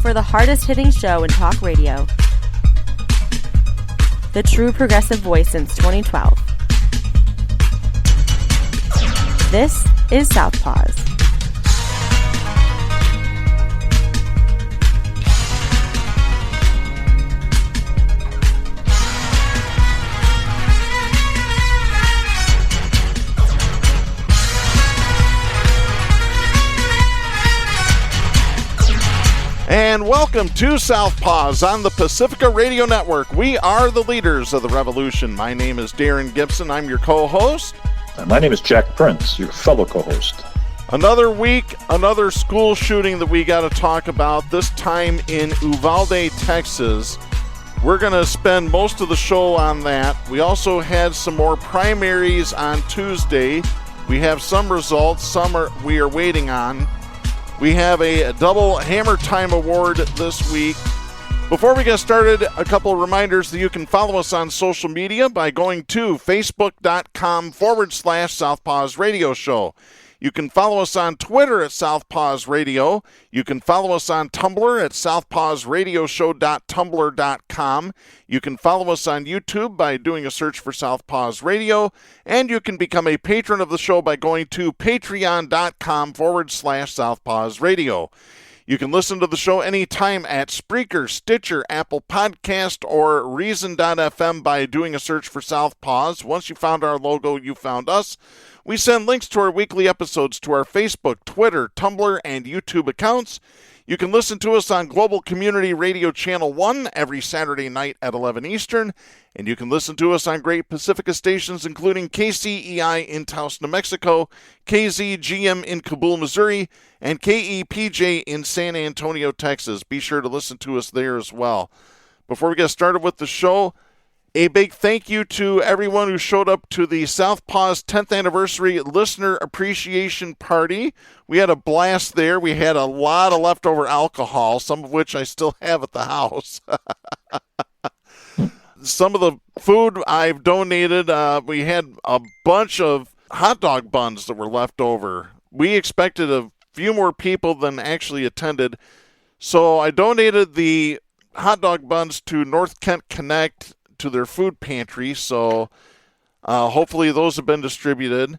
for the hardest-hitting show in talk radio. The true progressive voice since 2012. This is Southpaws. And welcome to Southpaws on the Pacifica Radio Network. We are the leaders of the revolution. My name is Darren Gibson. I'm your co-host. And my name is Jack Prince, your fellow co-host. Another week, another school shooting that we got to talk about, this time in Uvalde, Texas. We're going to spend most of the show on that. We also had some more primaries on Tuesday. We have some results, some we are waiting on. We have a double Hammer Time Award this week. Before we get started, a couple of reminders that you can follow us on social media by going to facebook.com/Southpaws Radio Show. You can follow us on Twitter at Southpaws Radio. You can follow us on Tumblr at southpawsradioshow.tumblr.com. You can follow us on YouTube by doing a search for Southpaws Radio. And you can become a patron of the show by going to patreon.com/Southpaws Radio. You can listen to the show anytime at Spreaker, Stitcher, Apple Podcast, or Reason.fm by doing a search for Southpaws. Once you found our logo, you found us. We send links to our weekly episodes to our Facebook, Twitter, Tumblr, and YouTube accounts. You can listen to us on Global Community Radio Channel 1 every Saturday night at 11 Eastern. And you can listen to us on great Pacifica stations, including KCEI in Taos, New Mexico, KZGM in Kabul, Missouri, and KEPJ in San Antonio, Texas. Be sure to listen to us there as well. Before we get started with the show, a big thank you to everyone who showed up to the Southpaws 10th Anniversary Listener Appreciation Party. We had a blast there. We had a lot of leftover alcohol, some of which I still have at the house. Some of the food I've donated, we had a bunch of hot dog buns that were left over. We expected a few more people than actually attended, so I donated the hot dog buns to North Kent Connect, to their food pantry, so hopefully those have been distributed.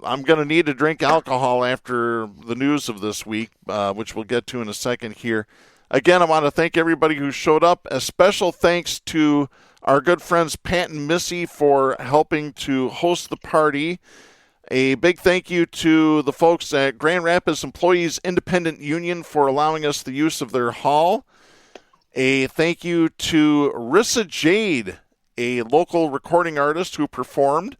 I'm going to need to drink alcohol after the news of this week, which we'll get to in a second here. Again, I want to thank everybody who showed up. A special thanks to our good friends Pat and Missy for helping to host the party. A big thank you to the folks at Grand Rapids Employees Independent Union for allowing us the use of their hall. A thank you to Rissa Jade, a local recording artist who performed.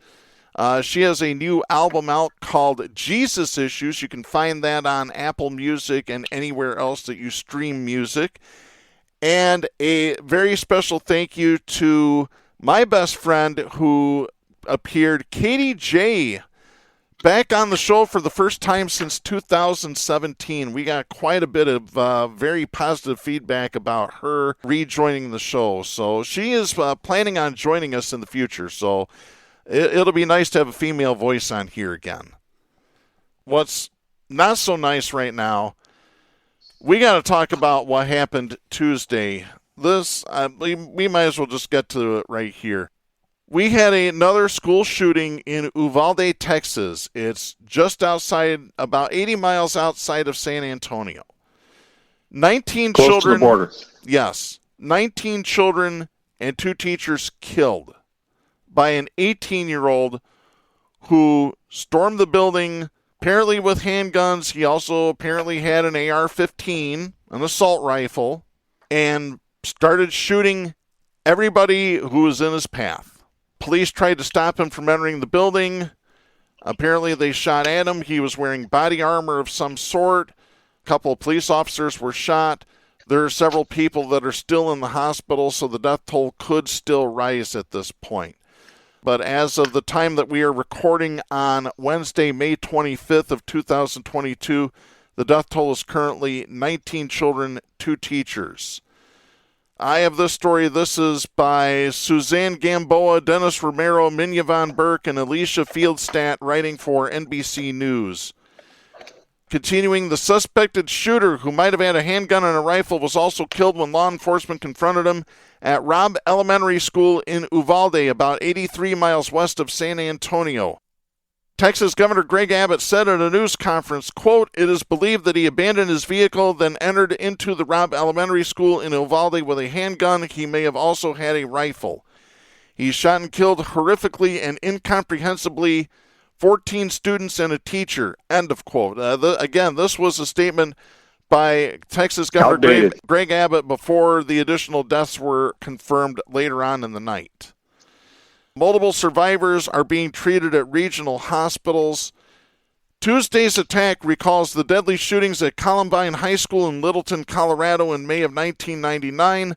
She has a new album out called Jesus Issues. You can find that on Apple Music and anywhere else that you stream music. And a very special thank you to my best friend who appeared, Katie J., back on the show for the first time since 2017. We got quite a bit of very positive feedback about her rejoining the show. So she is planning on joining us in the future. So it'll be nice to have a female voice on here again. What's not so nice right now, we got to talk about what happened Tuesday. This, we might as well just get to it right here. We had another school shooting in Uvalde, Texas. It's just outside, about 80 miles outside of San Antonio. 19 Close children. to the border. Yes. 19 children and 2 teachers killed by an 18-year-old who stormed the building, apparently with handguns. He also apparently had an AR-15, an assault rifle, and started shooting everybody who was in his path. Police tried to stop him from entering the building. Apparently they shot at him. He was wearing body armor of some sort. A couple of police officers were shot. There are several people that are still in the hospital, so the death toll could still rise at this point. But as of the time that we are recording on Wednesday, May 25th of 2022, the death toll is currently 19 children, 2 teachers. I have this story. This is by Suzanne Gamboa, Dennis Romero, Minya Von Burke, and Alicia Fieldstadt, writing for NBC News. Continuing, the suspected shooter, who might have had a handgun and a rifle, was also killed when law enforcement confronted him at Robb Elementary School in Uvalde, about 83 miles west of San Antonio. Texas Governor Greg Abbott said at a news conference, quote, "It is believed that he abandoned his vehicle, then entered into the Robb Elementary School in Uvalde with a handgun. He may have also had a rifle. He shot and killed horrifically and incomprehensibly 14 students and a teacher," end of quote. Again, this was a statement by Texas Governor Greg Abbott before the additional deaths were confirmed later on in the night. Multiple survivors are being treated at regional hospitals. Tuesday's attack recalls the deadly shootings at Columbine High School in Littleton, Colorado in May of 1999,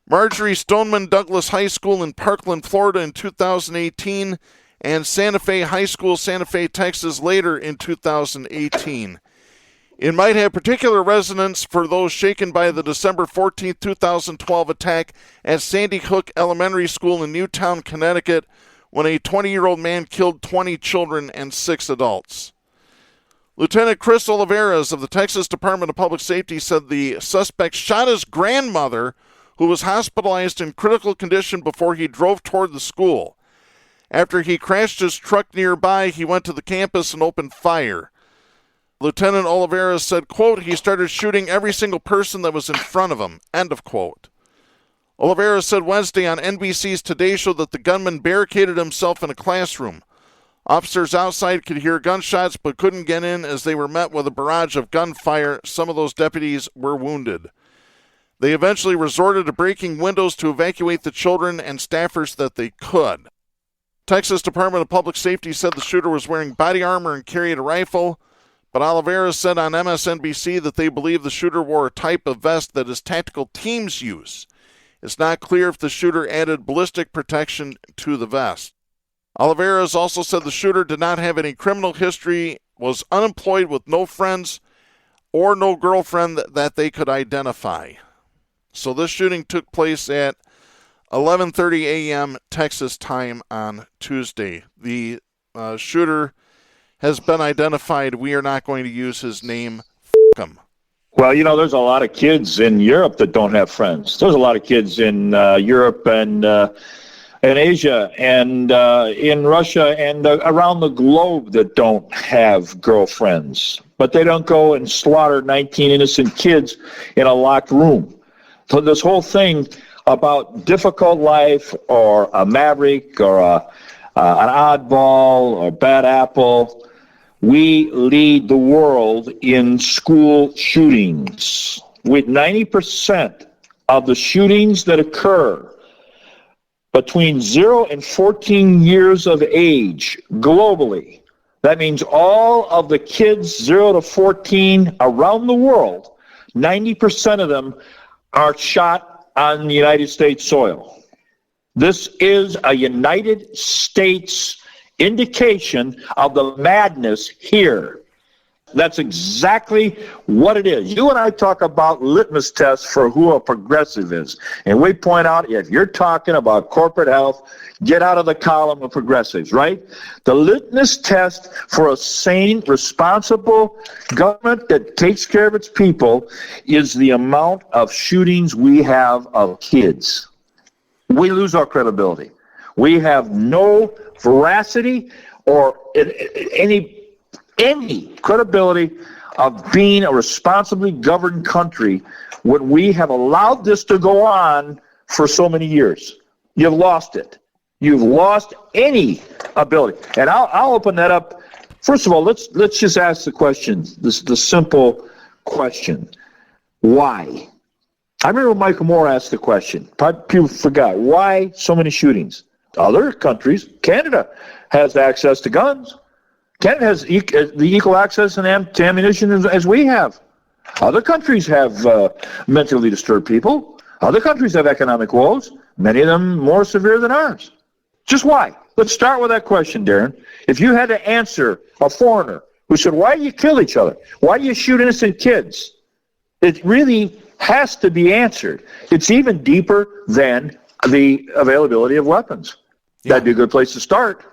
Marjorie Stoneman Douglas High School in Parkland, Florida in 2018, and Santa Fe High School, Santa Fe, Texas later in 2018. It might have particular resonance for those shaken by the December 14, 2012 attack at Sandy Hook Elementary School in Newtown, Connecticut, when a 20-year-old man killed 20 children and 6 adults. Lieutenant Chris Oliveras of the Texas Department of Public Safety said the suspect shot his grandmother, who was hospitalized in critical condition before he drove toward the school. After he crashed his truck nearby, he went to the campus and opened fire. Lieutenant Oliveras said, quote, "He started shooting every single person that was in front of him," end of quote. Oliveras said Wednesday on NBC's Today Show that the gunman barricaded himself in a classroom. Officers outside could hear gunshots but couldn't get in as they were met with a barrage of gunfire. Some of those deputies were wounded. They eventually resorted to breaking windows to evacuate the children and staffers that they could. Texas Department of Public Safety said the shooter was wearing body armor and carried a rifle, but Oliveras said on MSNBC that they believe the shooter wore a type of vest that his tactical teams use. It's not clear if the shooter added ballistic protection to the vest. Oliveras also said the shooter did not have any criminal history, was unemployed with no friends or no girlfriend that they could identify. So this shooting took place at 11:30 a.m. Texas time on Tuesday. The shooter has been identified. We are not going to use his name. F*** him. Well, there's a lot of kids in Europe that don't have friends. There's a lot of kids in Europe and Asia and in Russia and around the globe that don't have girlfriends. But they don't go and slaughter 19 innocent kids in a locked room. So this whole thing about difficult life or a maverick or an oddball or bad apple, we lead the world in school shootings. With 90% of the shootings that occur between 0 and 14 years of age globally, that means all of the kids 0 to 14 around the world, 90% of them are shot on the United States soil. This is a United States indication of the madness here. That's exactly what it is. You and I talk about litmus tests for who a progressive is. And we point out, if you're talking about corporate health, get out of the column of progressives, right? The litmus test for a sane, responsible government that takes care of its people is the amount of shootings we have of kids. We lose our credibility. We have no veracity or any credibility of being a responsibly governed country when we have allowed this to go on for so many years. You've lost it. You've lost any ability. And I'll open that up. First of all, let's just ask the question, the simple question. Why? I remember Michael Moore asked the question. People forgot. Why so many shootings? Other countries, Canada has access to guns. Canada has the equal access to ammunition as we have. Other countries have mentally disturbed people. Other countries have economic woes, many of them more severe than ours. Just why? Let's start with that question, Darren. If you had to answer a foreigner who said, why do you kill each other? Why do you shoot innocent kids? It really has to be answered. It's even deeper than the availability of weapons. Yeah. That'd be a good place to start.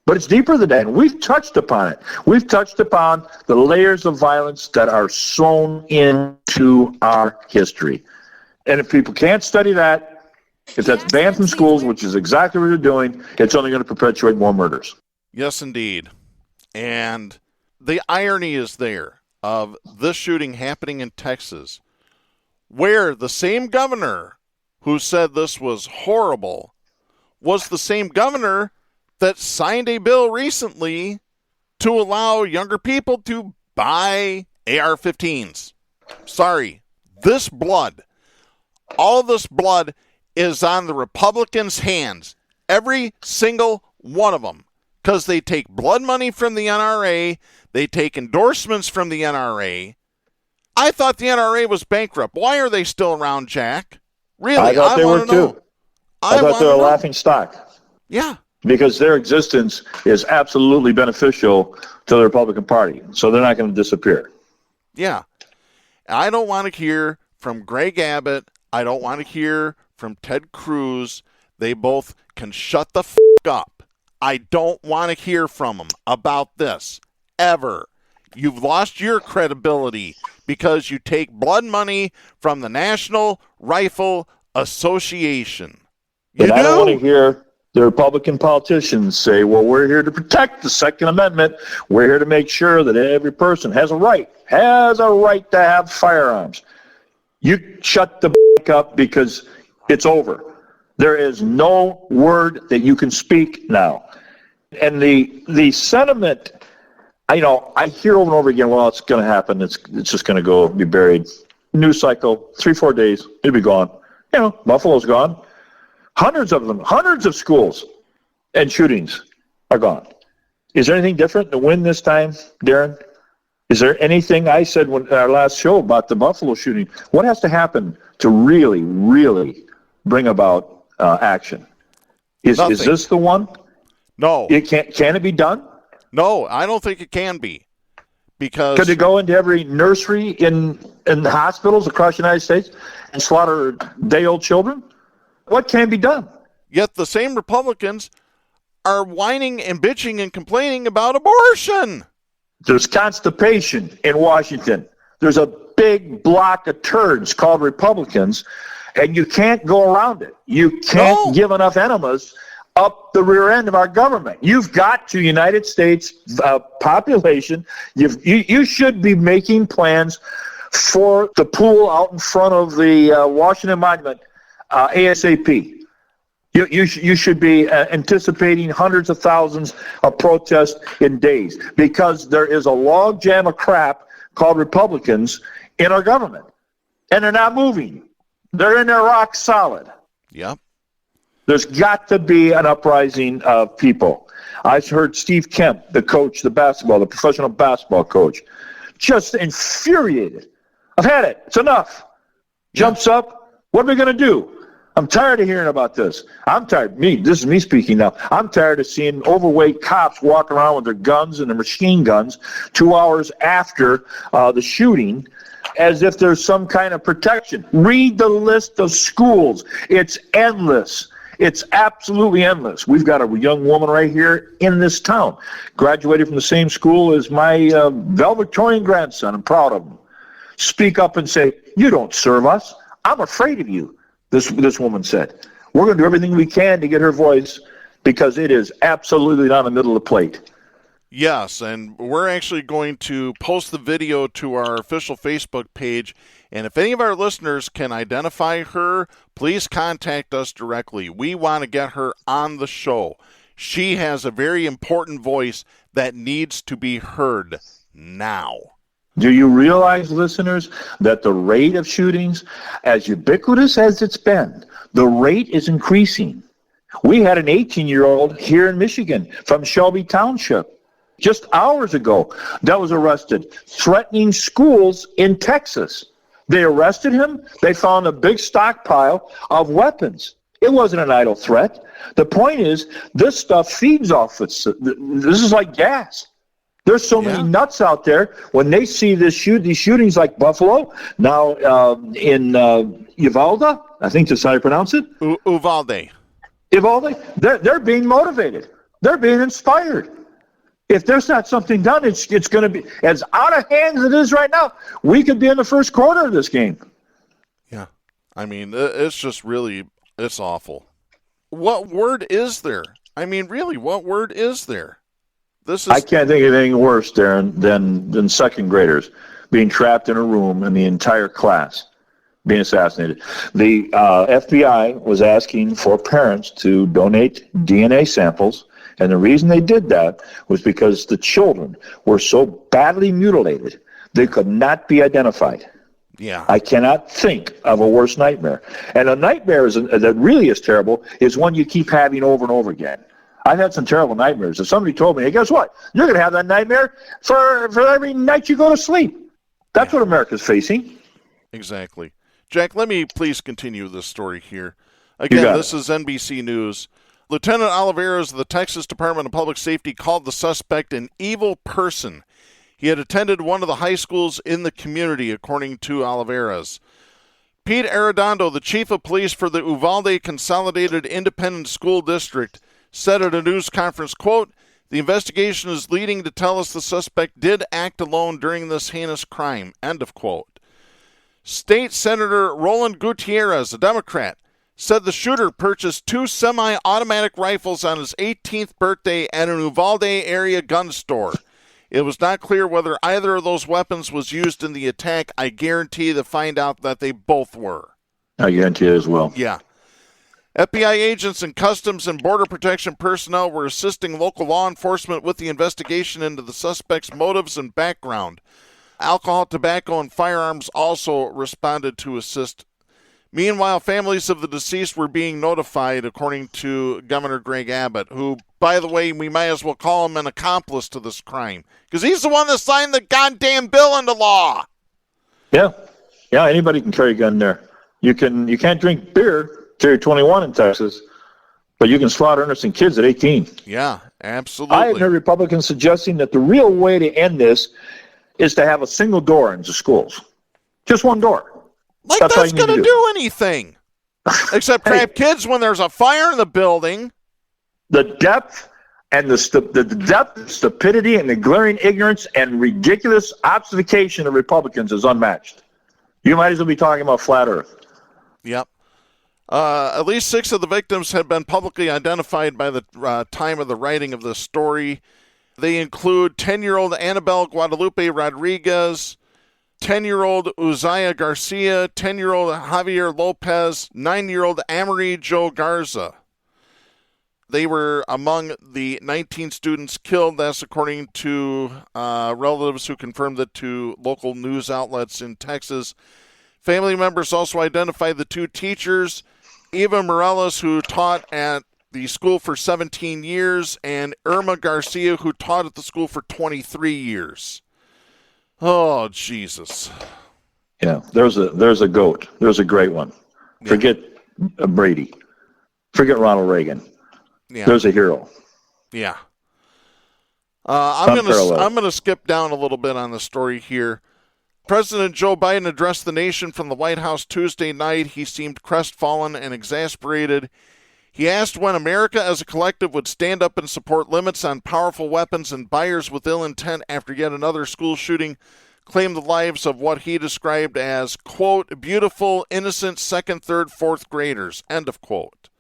But it's deeper than that, and we've touched upon it. We've touched upon the layers of violence that are sewn into our history. And if people can't study that, if that's banned from schools, which is exactly what they're doing, it's only going to perpetuate more murders. Yes, indeed. And the irony is there of this shooting happening in Texas, where the same governor who said this was horrible was the same governor that signed a bill recently to allow younger people to buy AR-15s. Sorry, this blood, all this blood is on the Republicans' hands. Every single one of them. Because they take blood money from the NRA, they take endorsements from the NRA. I thought the NRA was bankrupt. Why are they still around, Jack? Really? I thought they were too. I thought they were a laughing stock. Yeah. Because their existence is absolutely beneficial to the Republican Party. So they're not going to disappear. Yeah. I don't want to hear from Greg Abbott. I don't want to hear from Ted Cruz. They both can shut the f*** up. I don't want to hear from them about this, ever. You've lost your credibility because you take blood money from the National Rifle Association. And I don't want to hear the Republican politicians say, well, we're here to protect the Second Amendment. We're here to make sure that every person has a right to have firearms. You shut the up because it's over. There is no word that you can speak now. And the sentiment, I hear over and over again, well, it's going to happen. It's just going to be buried. News cycle, 3-4 days, it'll be gone. Buffalo's gone. Hundreds of schools and shootings are gone. Is there anything different to win this time, Darren? Is there anything I said in our last show about the Buffalo shooting? What has to happen to really, really bring about action? Is this the one? No. Can it be done? No, I don't think it can be. Because could it go into every nursery in the hospitals across the United States and slaughter day-old children? What can be done? Yet the same Republicans are whining and bitching and complaining about abortion. There's constipation in Washington. There's a big block of turds called Republicans, and you can't go around it. You can't give enough enemas up the rear end of our government. You've got to United States population. You should be making plans for the pool out in front of the Washington Monument ASAP. You should be anticipating hundreds of thousands of protests in days because there is a log jam of crap called Republicans in our government, and they're not moving. They're in there rock solid. Yep. There's got to be an uprising of people. I heard Steve Kemp, the coach, the professional basketball coach, just infuriated. I've had it. It's enough. Jumps up. What are we going to do? I'm tired of hearing about this. I'm tired. This is me speaking now. I'm tired of seeing overweight cops walk around with their guns and their machine guns 2 hours after the shooting as if there's some kind of protection. Read the list of schools. It's endless. It's absolutely endless. We've got a young woman right here in this town, graduated from the same school as my valedictorian grandson. I'm proud of him. Speak up and say, you don't serve us. I'm afraid of you, this woman said. We're going to do everything we can to get her voice because it is absolutely not in the middle of the plate. Yes, and we're actually going to post the video to our official Facebook page. And if any of our listeners can identify her, please contact us directly. We want to get her on the show. She has a very important voice that needs to be heard now. Do you realize, listeners, that the rate of shootings, as ubiquitous as it's been, the rate is increasing? We had an 18-year-old here in Michigan from Shelby Township just hours ago that was arrested threatening schools in Texas. They arrested him. They found a big stockpile of weapons. It wasn't an idle threat. The point is, this stuff feeds off it. This is like gas. There's so many nuts out there. When they see these shootings like Buffalo, now in Uvalde, I think that's how you pronounce it. Uvalde. Uvalde, they're being motivated They're being inspired. If there's not something done, it's going to be as out of hand as it is right now. We could be in the first quarter of this game. Yeah. I mean, it's just really, it's awful. What word is there? I mean, really, what word is there? I can't think of anything worse, Darren, than second graders being trapped in a room and the entire class being assassinated. The FBI was asking for parents to donate DNA samples, and the reason they did that was because the children were so badly mutilated they could not be identified. Yeah, I cannot think of a worse nightmare. And a nightmare that really is terrible is one you keep having over and over again. I've had some terrible nightmares. If somebody told me, hey, guess what? You're going to have that nightmare for every night you go to sleep. That's what America's facing. Exactly. Jack, let me please continue this story here. Again, this is NBC News. Lieutenant Oliveras of the Texas Department of Public Safety called the suspect an evil person. He had attended one of the high schools in the community, according to Oliveras. Pete Arredondo, the chief of police for the Uvalde Consolidated Independent School District, said at a news conference, quote, the investigation is leading to tell us the suspect did act alone during this heinous crime, end of quote. State Senator Roland Gutierrez, a Democrat, said the shooter purchased 2 semi-automatic rifles on his 18th birthday at an Uvalde area gun store. It was not clear whether either of those weapons was used in the attack. I guarantee to find out that they both were. I guarantee it as well. Yeah. FBI agents and Customs and Border Protection personnel were assisting local law enforcement with the investigation into the suspect's motives and background. Alcohol, tobacco, and firearms also responded to assist. Meanwhile, families of the deceased were being notified, according to Governor Greg Abbott, who, by the way, we might as well call him an accomplice to this crime, because he's the one that signed the goddamn bill into law. Yeah, anybody can carry a gun there. You can't drink beer till you're 21 in Texas, but you can slaughter innocent kids at 18. Yeah, absolutely. I have heard Republicans suggesting that the real way to end this is to have a single door into schools. Just one door. Like that's going to do anything. Except trap kids when there's a fire in the building. The depth and the depth, stupidity, and the glaring ignorance and ridiculous obfuscation of Republicans is unmatched. You might as well be talking about flat Earth. Yep. At least 6 of the victims had been publicly identified by the time of the writing of this story. They include 10-year-old Annabelle Guadalupe Rodriguez, 10-year-old Uzziah Garcia, 10-year-old Javier Lopez, 9-year-old Amory Joe Garza. They were among the 19 students killed. That's according to relatives who confirmed it to local news outlets in Texas. Family members also identified the 2 teachers, Eva Morales, who taught at the school for 17 years, and Irma Garcia, who taught at the school for 23 years. Oh, Jesus. Yeah, there's a GOAT. There's a great one. Yeah. Forget Brady. Forget Ronald Reagan. Yeah. There's a hero. Yeah. I'm gonna skip down a little bit on the story here. President Joe Biden addressed the nation from the White House Tuesday night. He seemed crestfallen and exasperated. He asked when America as a collective would stand up and support limits on powerful weapons and buyers with ill intent after yet another school shooting claimed the lives of what he described as, quote, beautiful, innocent second, third, fourth graders, end of quote.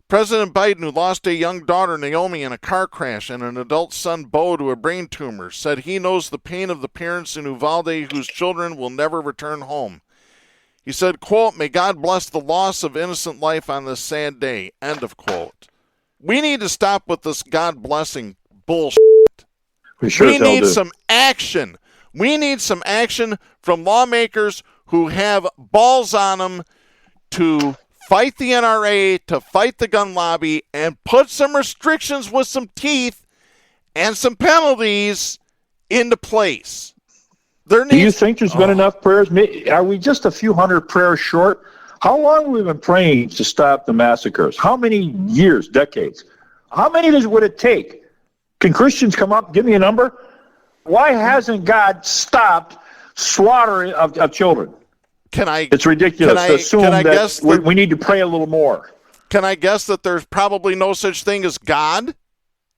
President Biden, who lost a young daughter, Naomi, in a car crash and an adult son, Bo, to a brain tumor, said he knows the pain of the parents in Uvalde whose children will never return home. He said, quote, may God bless the loss of innocent life on this sad day, end of quote. We need to stop with this God blessing bullshit. We need some action. We need some action from lawmakers who have balls on them to fight the NRA, to fight the gun lobby, and put some restrictions with some teeth and some penalties into place. Do you think there's been enough prayers? Are we just a few hundred prayers short? How long have we been praying to stop the massacres? How many years, decades? How many would it take? Can Christians come up? Give me a number. Why hasn't God stopped slaughtering of children? It's ridiculous to assume that we need to pray a little more. Can I guess that there's probably no such thing as God?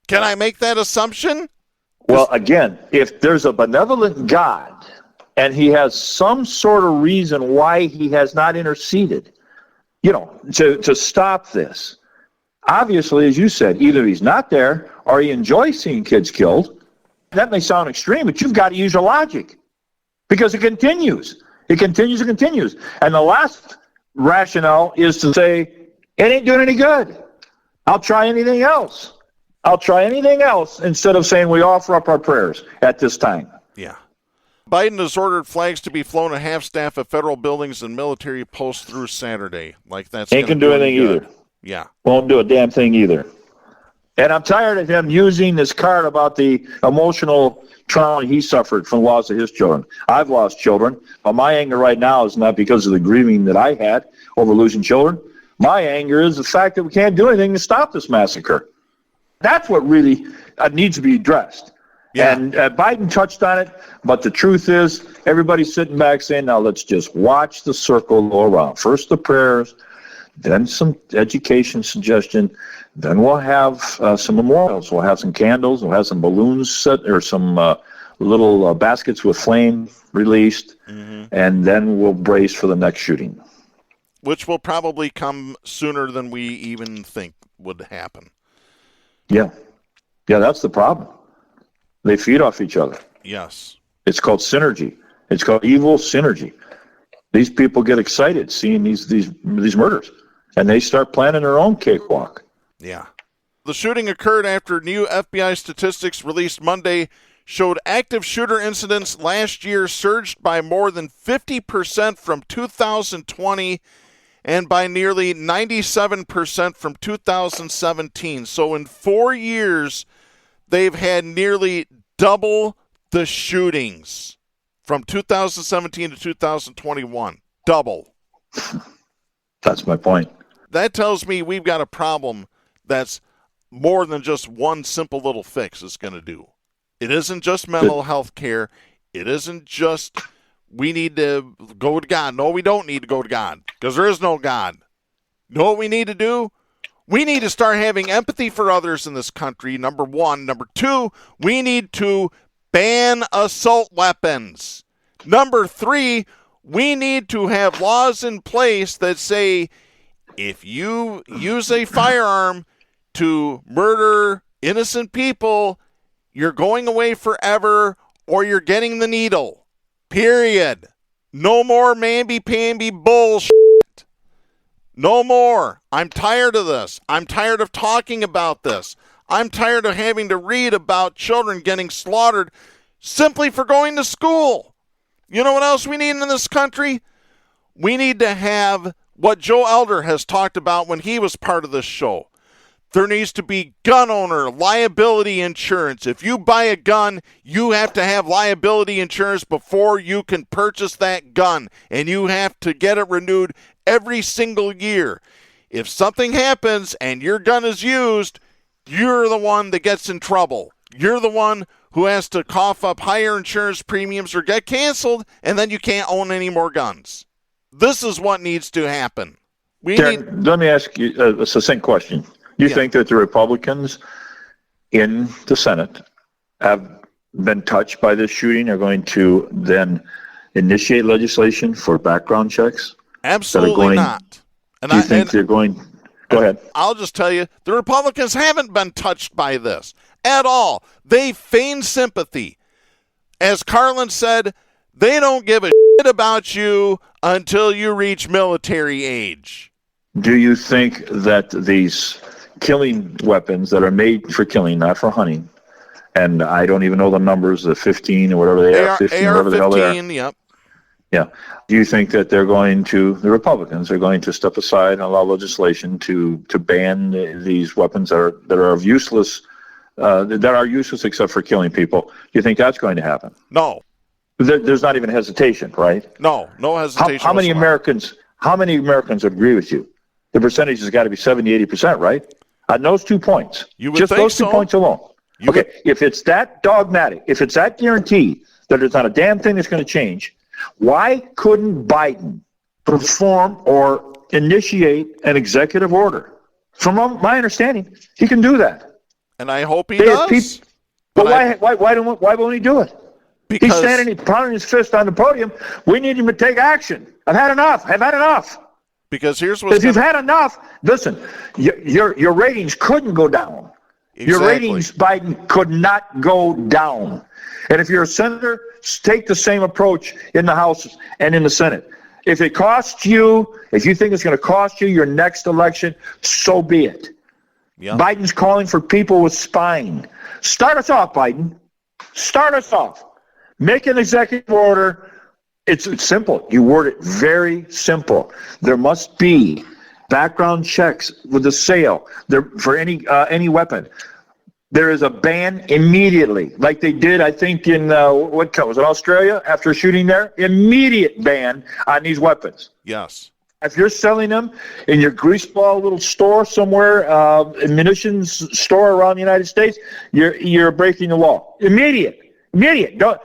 Can I make that assumption? Well, again, if there's a benevolent God and he has some sort of reason why he has not interceded, to stop this, obviously, as you said, either he's not there or he enjoys seeing kids killed. That may sound extreme, but you've got to use your logic because it continues. It continues and continues. And the last rationale is to say, it ain't doing any good. I'll try anything else. Instead of saying we offer up our prayers at this time. Yeah. Biden has ordered flags to be flown at half-staff at federal buildings and military posts through Saturday. Like that's ain't gonna do anything either. Yeah. Won't do a damn thing either. And I'm tired of him using this card about the emotional trauma he suffered from the loss of his children. I've lost children, but my anger right now is not because of the grieving that I had over losing children. My anger is the fact that we can't do anything to stop this massacre. That's what really needs to be addressed. Yeah. And Biden touched on it, but the truth is everybody's sitting back saying, now let's just watch the circle go around. First the prayers, then some education suggestion, then we'll have some memorials. We'll have some candles, we'll have some balloons set, or some little baskets with flame released, and then we'll brace for the next shooting. Which will probably come sooner than we even think would happen. Yeah, that's the problem. They feed off each other. Yes. It's called synergy. It's called evil synergy. These people get excited seeing these murders, and they start planning their own cakewalk. Yeah. The shooting occurred after new FBI statistics released Monday showed active shooter incidents last year surged by more than 50% from 2020 and by nearly 97% from 2017. So in 4 years, they've had nearly double the shootings from 2017 to 2021. Double. That's my point. That tells me we've got a problem that's more than just one simple little fix is going to do. It isn't just mental health care. It isn't just we need to go to God. No, we don't need to go to God because there is no God. You know what we need to do? We need to start having empathy for others in this country, number one. Number two, we need to ban assault weapons. Number three, we need to have laws in place that say if you use a firearm to murder innocent people, you're going away forever or you're getting the needle. Period. No more mamby-pamby bullshit. No more. I'm tired of this. I'm tired of talking about this. I'm tired of having to read about children getting slaughtered simply for going to school. You know what else we need in this country? We need to have what Joe Elder has talked about when he was part of this show. There needs to be gun owner liability insurance. If you buy a gun, you have to have liability insurance before you can purchase that gun, and you have to get it renewed every single year. If something happens and your gun is used, you're the one that gets in trouble. You're the one who has to cough up higher insurance premiums or get canceled, and then you can't own any more guns. This is what needs to happen. Darren, let me ask you a succinct question. You think that the Republicans in the Senate have been touched by this shooting are going to then initiate legislation for background checks? Absolutely not. And do you think they're going? Go ahead. I'll just tell you, the Republicans haven't been touched by this at all. They feign sympathy. As Carlin said, they don't give a shit about you until you reach military age. Do you think that these killing weapons that are made for killing, not for hunting, and I don't even know the numbers, the 15 or whatever they are, 15, whatever the hell they are. Yep. Yeah. Do you think that the Republicans are going to step aside and allow legislation to ban these weapons that are useless except for killing people? Do you think that's going to happen? No. There's not even hesitation, right? No hesitation. How many Americans agree with you? The percentage has got to be 70-80%, right? On those 2 points. You would just think those 2 points alone. If it's that dogmatic, if it's that guaranteed that there's not a damn thing that's going to change, why couldn't Biden perform or initiate an executive order? From my understanding, he can do that. And I hope he They have does. But why won't he do it? Because He's standing, pounding his fist on the podium. We need him to take action. I've had enough. Because here's what's If you've had enough, listen, your ratings couldn't go down. Exactly. Your ratings, Biden, could not go down. And if you're a senator, take the same approach in the House and in the Senate. If it costs you, if you think it's going to cost you your next election, so be it. Yep. Biden's calling for people with spine. Start us off, Biden. Start us off. Make an executive order. It's simple. You word it very simple. There must be background checks with the sale for any weapon. There is a ban immediately, like they did, I think, in what was it, Australia after a shooting there? Immediate ban on these weapons. Yes. If you're selling them in your greaseball little store somewhere, a munitions store around the United States, you're breaking the law. Immediate. Don't,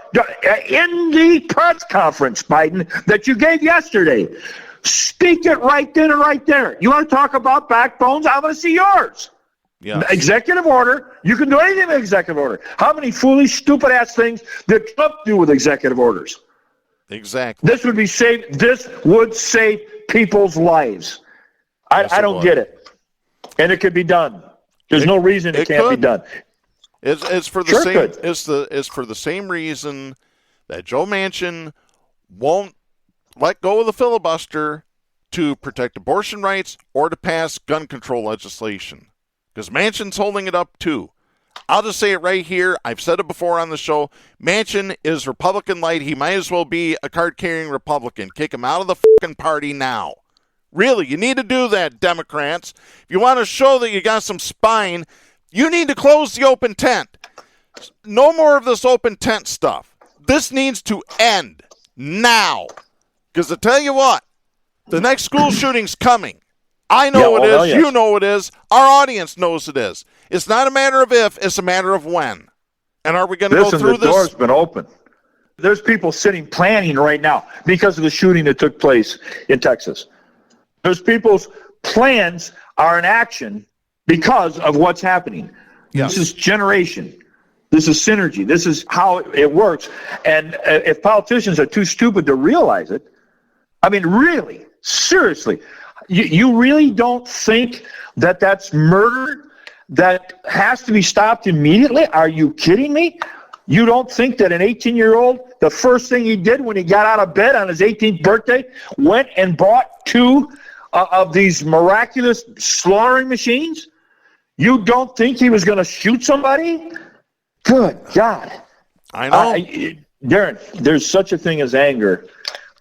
in the press conference, Biden, that you gave yesterday, speak it right then and right there. You want to talk about backbones? I want to see yours. Yes. Executive order. You can do anything with executive order. How many foolish, stupid-ass things did Trump do with executive orders? Exactly. This would save people's lives. Yes, I don't get it. And it could be done. There's no reason it can't be done. It's for the same. It's for the same reason that Joe Manchin won't let go of the filibuster to protect abortion rights or to pass gun control legislation, because Manchin's holding it up too. I'll just say it right here. I've said it before on the show. Manchin is Republican light. He might as well be a card-carrying Republican. Kick him out of the fucking party now. Really, you need to do that, Democrats. If you want to show that you got some spine, you need to close the open tent. No more of this open tent stuff. This needs to end now. Because I tell you what, the next school shooting's coming. I know it is. You know it is. Our audience knows it is. It's not a matter of if, it's a matter of when. And are we going to go through this? The door's been open. There's people sitting planning right now because of the shooting that took place in Texas. There's people's plans are in action because of what's happening. Yes. This is generation. This is synergy. This is how it works. And if politicians are too stupid to realize it, I mean, really, seriously, you really don't think that that's murder that has to be stopped immediately? Are you kidding me? You don't think that an 18-year-old, the first thing he did when he got out of bed on his 18th birthday, went and bought two of these miraculous slaughtering machines? You don't think he was going to shoot somebody? Good God. I know. Darren, there's such a thing as anger,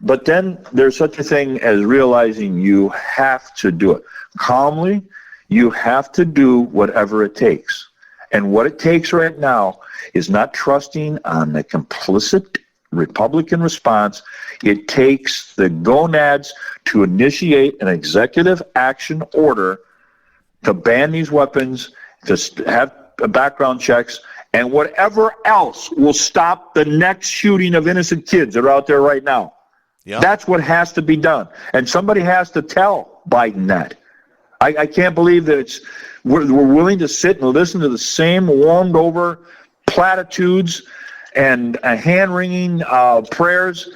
but then there's such a thing as realizing you have to do it. Calmly, you have to do whatever it takes. And what it takes right now is not trusting on the complicit Republican response. It takes the gonads to initiate an executive action order to ban these weapons, to have background checks, and whatever else will stop the next shooting of innocent kids that are out there right now. Yep. That's what has to be done. And somebody has to tell Biden that. I can't believe that we're willing to sit and listen to the same warmed over platitudes and hand-wringing prayers.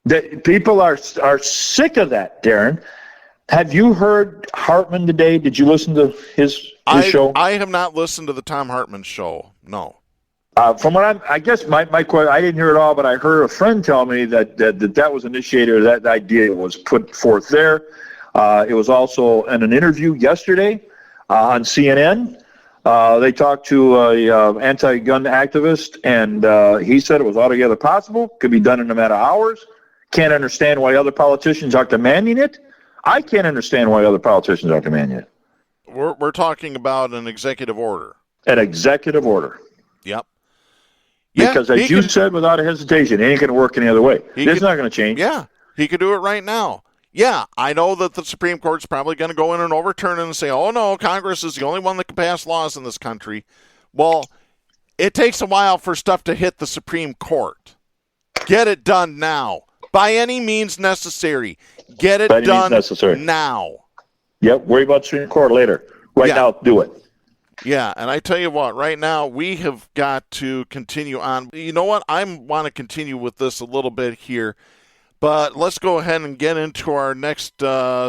That people are sick of that, Darren. Have you heard Hartman today? Did you listen to his show? I have not listened to the Tom Hartman show, no. From what I guess my question, I didn't hear it all, but I heard a friend tell me that was initiated, that idea was put forth there. It was also in an interview yesterday on CNN. They talked to an anti-gun activist, and he said it was altogether possible, could be done in a matter of hours. Can't understand why other politicians are demanding it. I can't understand why other politicians are demanding it. We're talking about an executive order. An executive order. Yep. Because as you said, without a hesitation, it ain't going to work any other way. It's not going to change. Yeah, he could do it right now. Yeah, I know that the Supreme Court's probably going to go in and overturn it and say, oh, no, Congress is the only one that can pass laws in this country. Well, it takes a while for stuff to hit the Supreme Court. Get it done now. By any means necessary. Get it done now. Yep, worry about Supreme Court later. Right now, do it. Yeah, and I tell you what, right now we have got to continue on. You know what? I want to continue with this a little bit here, but let's go ahead and get into our next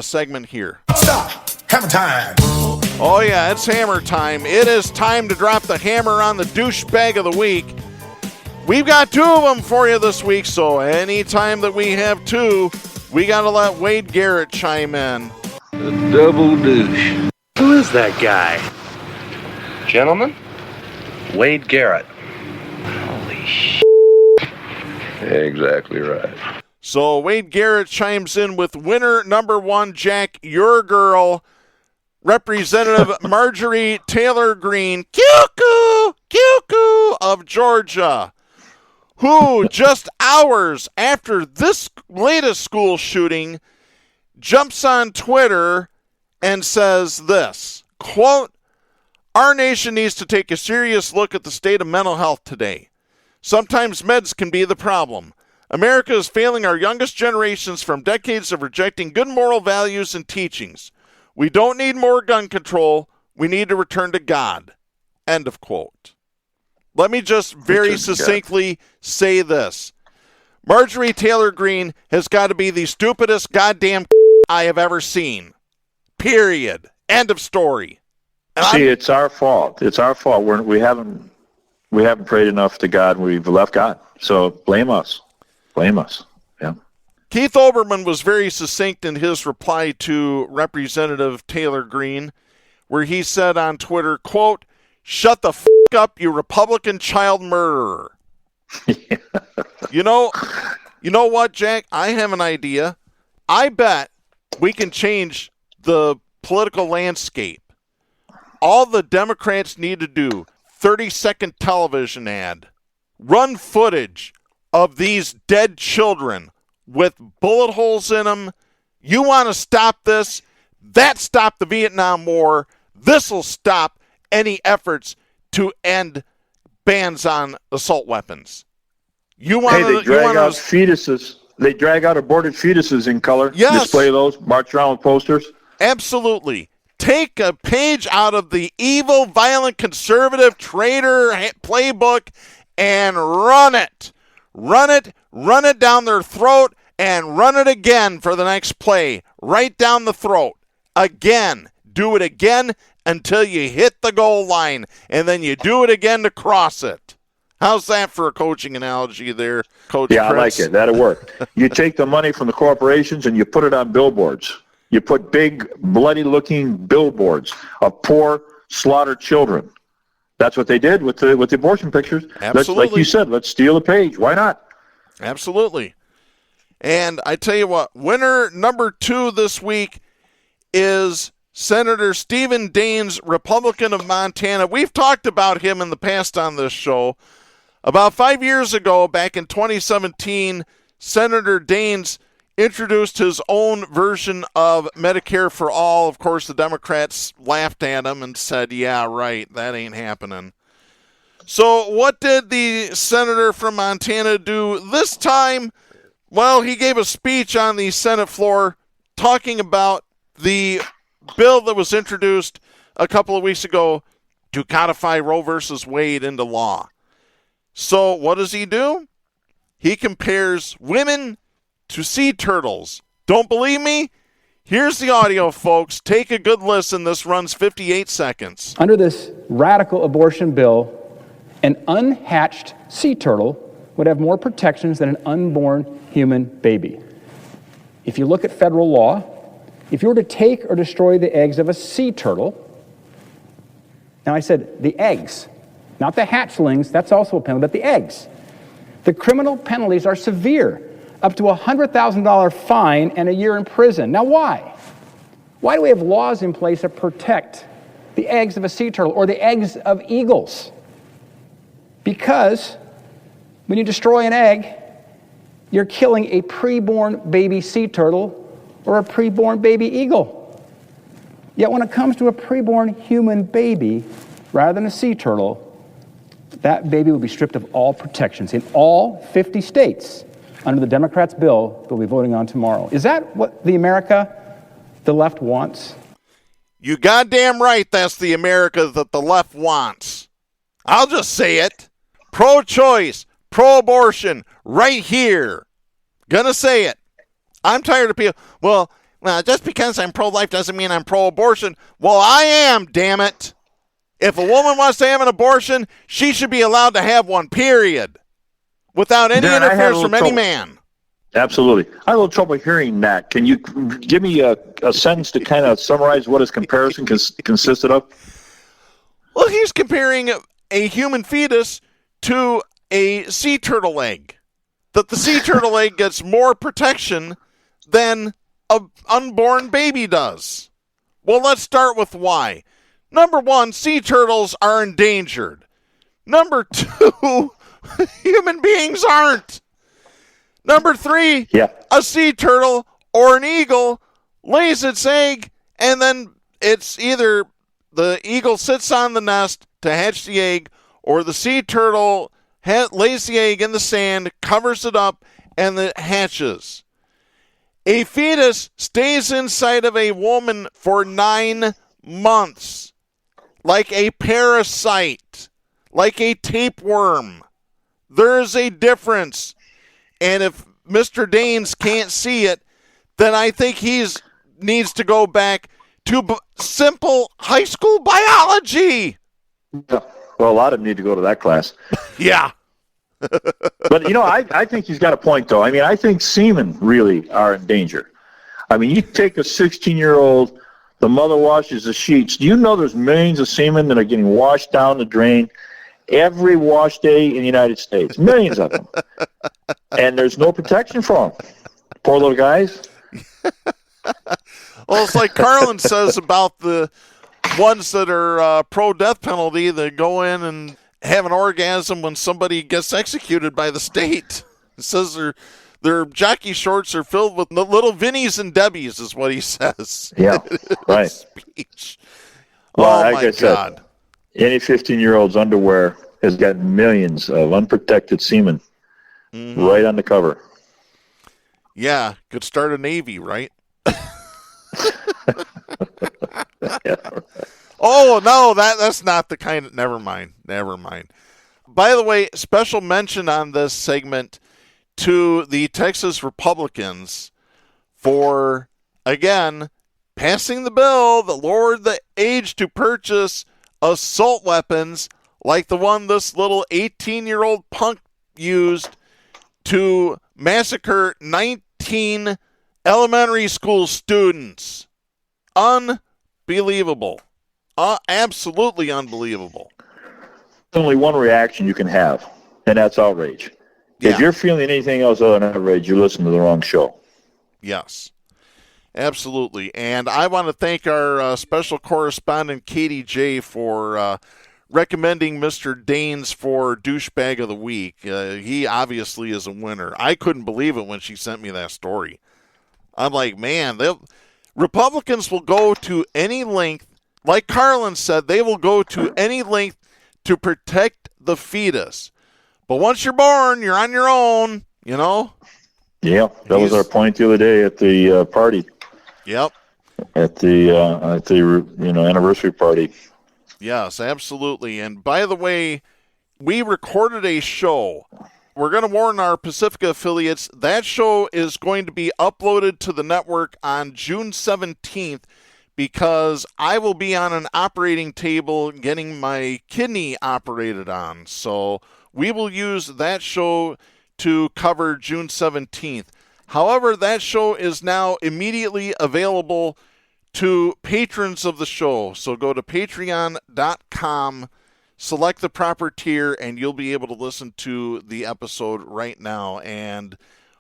segment here. Stop! Hammer time! Oh yeah, it's hammer time. It is time to drop the hammer on the douchebag of the week. We've got two of them for you this week, so anytime that we have two, we got to let Wade Garrett chime in. The double douche. Who is that guy? Gentlemen, Wade Garrett. Holy sh**. exactly right. So Wade Garrett chimes in with winner number one, Jack, your girl, Representative Marjorie Taylor Greene, Cuckoo of Georgia, who just hours after this latest school shooting jumps on Twitter and says this, quote, "Our nation needs to take a serious look at the state of mental health today. Sometimes meds can be the problem. America is failing our youngest generations from decades of rejecting good moral values and teachings. We don't need more gun control. We need to return to God." End of quote. Let me just very succinctly say this. Marjorie Taylor Greene has got to be the stupidest goddamn I have ever seen. Period. End of story. See, it's our fault. It's our fault. We haven't prayed enough to God. We've left God. So blame us. Blame us. Yeah. Keith Olbermann was very succinct in his reply to Representative Taylor Greene, where he said on Twitter, quote, "Shut the f*** up, you Republican child murderer." You know what, Jack? I have an idea. I bet we can change the political landscape. All the Democrats need to do, 30-second television ad, run footage of these dead children with bullet holes in them. You want to stop this? That stopped the Vietnam War. This will stop any efforts to end bans on assault weapons. They drag out fetuses. They drag out aborted fetuses in color. Yes. Display those. March around with posters. Absolutely. Take a page out of the evil, violent, conservative traitor playbook and run it. Run it down their throat, and run it again for the next play. Right down the throat. Again. Do it again until you hit the goal line, and then you do it again to cross it. How's that for a coaching analogy there, Coach Yeah, Chris? I like it. That'll work. You take the money from the corporations and you put it on billboards. You put big, bloody-looking billboards of poor, slaughtered children. That's what they did with the abortion pictures. Absolutely. Like you said, let's steal a page. Why not? Absolutely. And I tell you what, winner number 2 this week is Senator Stephen Daines, Republican of Montana. We've talked about him in the past on this show. About 5 years ago, back in 2017, Senator Daines introduced his own version of Medicare for all. Of course, the Democrats laughed at him and said, yeah, right, that ain't happening. So what did the senator from Montana do this time? Well, he gave a speech on the Senate floor talking about the bill that was introduced a couple of weeks ago to codify Roe versus Wade into law. So what does he do? He compares women to sea turtles. Don't believe me? Here's the audio, folks. Take a good listen. This runs 58 seconds. Under this radical abortion bill, an unhatched sea turtle would have more protections than an unborn human baby. If you look at federal law, if you were to take or destroy the eggs of a sea turtle, now I said the eggs, not the hatchlings, that's also a penalty, but the eggs. The criminal penalties are severe, up to a $100,000 fine and a year in prison. Now why? Why do we have laws in place that protect the eggs of a sea turtle or the eggs of eagles? Because when you destroy an egg, you're killing a preborn baby sea turtle or a preborn baby eagle. Yet when it comes to a preborn human baby, rather than a sea turtle, that baby will be stripped of all protections in all 50 states under the Democrats' bill they'll be voting on tomorrow. Is that what the America the left wants? You goddamn right that's the America that the left wants. I'll just say it. Pro-choice, pro-abortion, right here. Gonna say it. I'm tired of people. Well, just because I'm pro-life doesn't mean I'm pro-abortion. Well, I am, damn it. If a woman wants to have an abortion, she should be allowed to have one, period. Without any interference from any man. Absolutely. I had a little trouble hearing that. Can you give me a sentence to kind of summarize what his comparison consisted of? Well, he's comparing a human fetus to a sea turtle egg. That the sea turtle egg gets more protection than an unborn baby does. Well, let's start with why. Number one, sea turtles are endangered. Number two, human beings aren't. Number three, a sea turtle or an eagle lays its egg, and then it's either the eagle sits on the nest to hatch the egg, or the sea turtle lays the egg in the sand, covers it up, and it hatches. A fetus stays inside of a woman for 9 months, like a parasite, like a tapeworm. There is a difference. And if Mr. Daines can't see it, then I think he needs to go back to simple high school biology. Well, a lot of them need to go to that class. Yeah. But, I think he's got a point, though. I mean, I think seamen really are in danger. I mean, you take a 16-year-old, the mother washes the sheets. Do you know there's millions of seamen that are getting washed down the drain every wash day in the United States? Millions of them. And there's no protection for them. Poor little guys. Well, it's like Carlin says about the ones that are pro-death penalty that go in and have an orgasm when somebody gets executed by the state. It says their jockey shorts are filled with little Vinnies and Debbies is what he says. Yeah, right. Speech. Well, oh, like my I said, God. Any 15-year-old's underwear has got millions of unprotected semen right on the cover. Yeah, could start a Navy, right? Yeah. Oh, no, that's not the kind of... Never mind. By the way, special mention on this segment to the Texas Republicans for, again, passing the bill that lowered the age to purchase assault weapons like the one this little 18-year-old punk used to massacre 19 elementary school students. Unbelievable. Absolutely unbelievable. There's only one reaction you can have, and that's outrage. If you're feeling anything else other than outrage, you're listening to the wrong show. Yes, absolutely. And I want to thank our special correspondent, Katie J., for recommending Mr. Daines for Douchebag of the Week. He obviously is a winner. I couldn't believe it when she sent me that story. I'm like, man, Republicans will go to any length. Like Carlin said, they will go to any length to protect the fetus. But once you're born, you're on your own, Yeah, that was our point the other day at the party. Yep. At the anniversary party. Yes, absolutely. And by the way, we recorded a show. We're going to warn our Pacifica affiliates. That show is going to be uploaded to the network on June 17th because I will be on an operating table getting my kidney operated on. So we will use that show to cover June 17th. However, that show is now immediately available to patrons of the show. So go to patreon.com, select the proper tier, and you'll be able to listen to the episode right now. And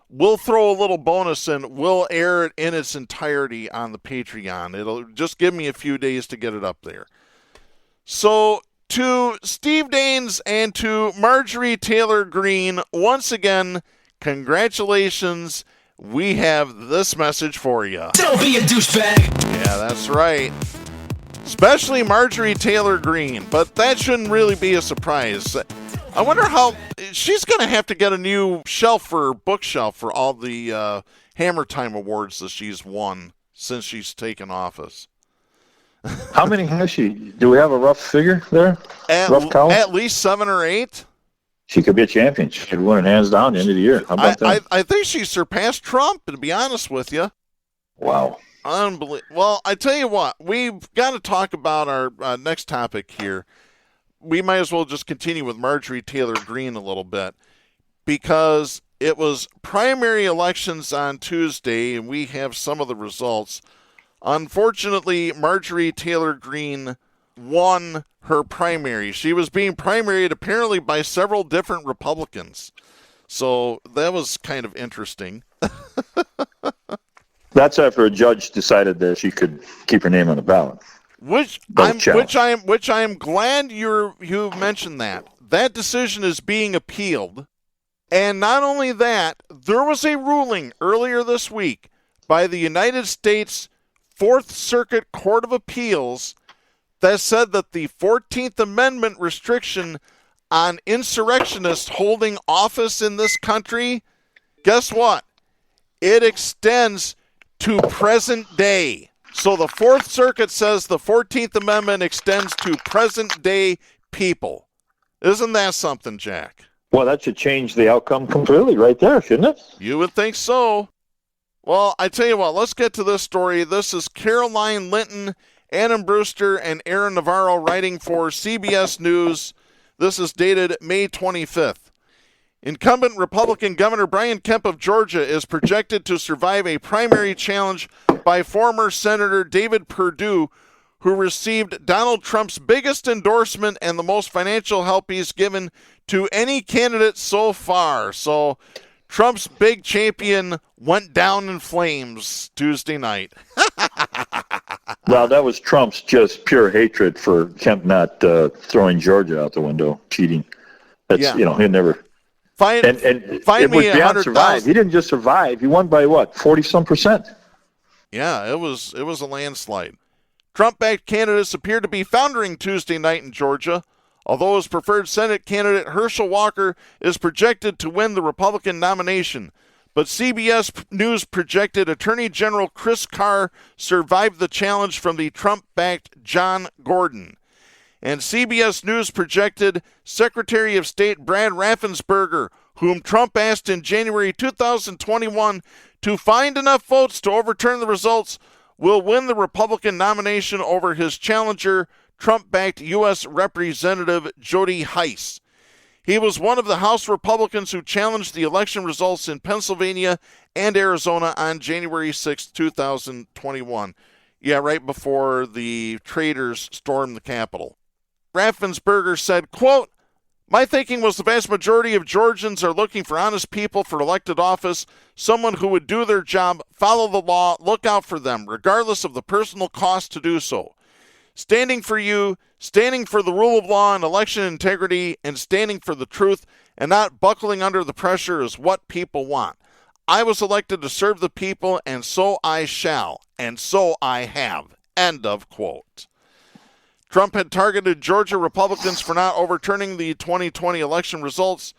we'll throw a little bonus in. We'll air it in its entirety on the Patreon. It'll just give me a few days to get it up there. So to Steve Daines and to Marjorie Taylor Greene, once again, congratulations. We have this message for you. Don't be a douchebag. Yeah, that's right. Especially Marjorie Taylor Greene, but that shouldn't really be a surprise. I wonder how she's going to have to get a new bookshelf for all the Hammer Time awards that she's won since she's taken office. How many has she? Do we have a rough figure there? Rough count? At least 7 or 8. She could be a champion. She could win it hands down at the end of the year. How about that? I think she surpassed Trump, to be honest with you. Wow. Unbelievable. Well, I tell you what, we've got to talk about our next topic here. We might as well just continue with Marjorie Taylor Greene a little bit, because it was primary elections on Tuesday, and we have some of the results. Unfortunately, Marjorie Taylor Greene won her primary. She was being primaried apparently by several different Republicans. So that was kind of interesting. That's after a judge decided that she could keep her name on the ballot. Which I am glad you mentioned that. That decision is being appealed. And not only that, there was a ruling earlier this week by the United States Fourth Circuit Court of Appeals that said that the 14th Amendment restriction on insurrectionists holding office in this country, guess what? It extends to present day. So the Fourth Circuit says the 14th Amendment extends to present day people. Isn't that something, Jack? Well, that should change the outcome completely right there, shouldn't it? You would think so. Well, I tell you what, let's get to this story. This is Caroline Linton, Adam Brewster, and Aaron Navarro writing for CBS News. This is dated May 25th. Incumbent Republican Governor Brian Kemp of Georgia is projected to survive a primary challenge by former Senator David Perdue, who received Donald Trump's biggest endorsement and the most financial help he's given to any candidate so far. So Trump's big champion went down in flames Tuesday night. Well, that was Trump's just pure hatred for Kemp not throwing Georgia out the window, cheating. That's, yeah. He'd never. Find it was me beyond survive. He didn't just survive. He won by what, 40-some%? Yeah, it was a landslide. Trump-backed candidates appeared to be foundering Tuesday night in Georgia, although his preferred Senate candidate Herschel Walker is projected to win the Republican nomination. But CBS News projected Attorney General Chris Carr survived the challenge from the Trump-backed John Gordon. And CBS News projected Secretary of State Brad Raffensperger, whom Trump asked in January 2021 to find enough votes to overturn the results, will win the Republican nomination over his challenger, Trump-backed U.S. Representative Jody Hice. He was one of the House Republicans who challenged the election results in Pennsylvania and Arizona on January 6, 2021. Yeah, right before the traitors stormed the Capitol. Raffensperger said, quote, "My thinking was the vast majority of Georgians are looking for honest people for elected office, someone who would do their job, follow the law, look out for them, regardless of the personal cost to do so. Standing for you, standing for the rule of law and election integrity, and standing for the truth, and not buckling under the pressure is what people want. I was elected to serve the people, and so I shall, and so I have." End of quote. Trump had targeted Georgia Republicans for not overturning the 2020 election results.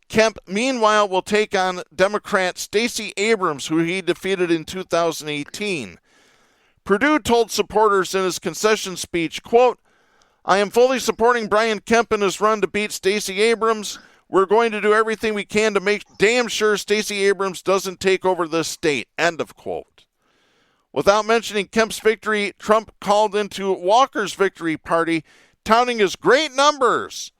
Kemp, meanwhile, will take on Democrat Stacey Abrams, who he defeated in 2018. Perdue told supporters in his concession speech, quote, "I am fully supporting Brian Kemp in his run to beat Stacey Abrams. We're going to do everything we can to make damn sure Stacey Abrams doesn't take over this state." End of quote. Without mentioning Kemp's victory, Trump called into Walker's victory party, touting his great numbers.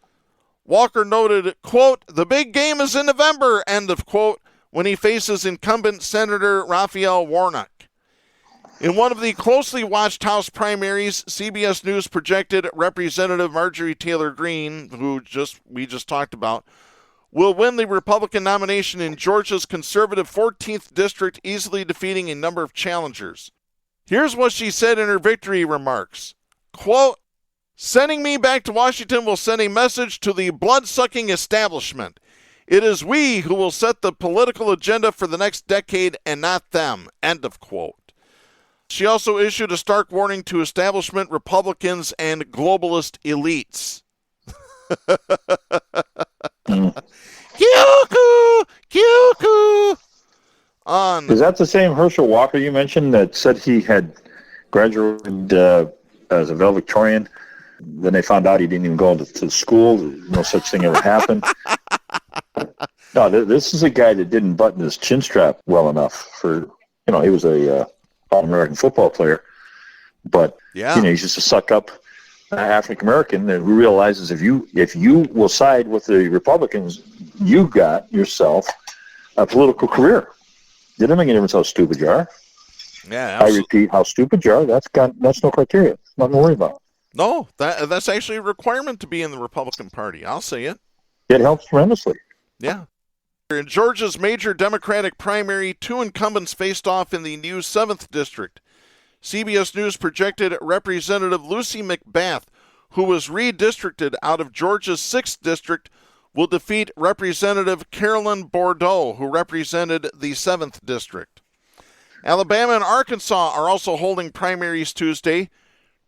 Walker noted, quote, "The big game is in November," end of quote, when he faces incumbent Senator Raphael Warnock. In one of the closely watched House primaries, CBS News projected Representative Marjorie Taylor Greene, who we just talked about, will win the Republican nomination in Georgia's conservative 14th district, easily defeating a number of challengers. Here's what she said in her victory remarks. Quote, "Sending me back to Washington will send a message to the blood-sucking establishment. It is we who will set the political agenda for the next decade and not them." End of quote. She also issued a stark warning to establishment Republicans and globalist elites. Cuckoo! Is that the same Herschel Walker you mentioned that said he had graduated as a valedictorian. Then they found out he didn't even go to school. No such thing ever happened. No, this is a guy that didn't button his chin strap well enough for, he was a All-American football player. But, he's just a suck-up African American who realizes if you will side with the Republicans, you got yourself a political career. It doesn't make any difference how stupid you are. Yeah, I repeat, how stupid you are, that's no criteria. Nothing to worry about. No, that's actually a requirement to be in the Republican Party. I'll say it. It helps tremendously. Yeah. In Georgia's major Democratic primary, 2 incumbents faced off in the new 7th District. CBS News projected Representative Lucy McBath, who was redistricted out of Georgia's 6th District, will defeat Representative Carolyn Bordeaux, who represented the 7th District. Alabama and Arkansas are also holding primaries Tuesday.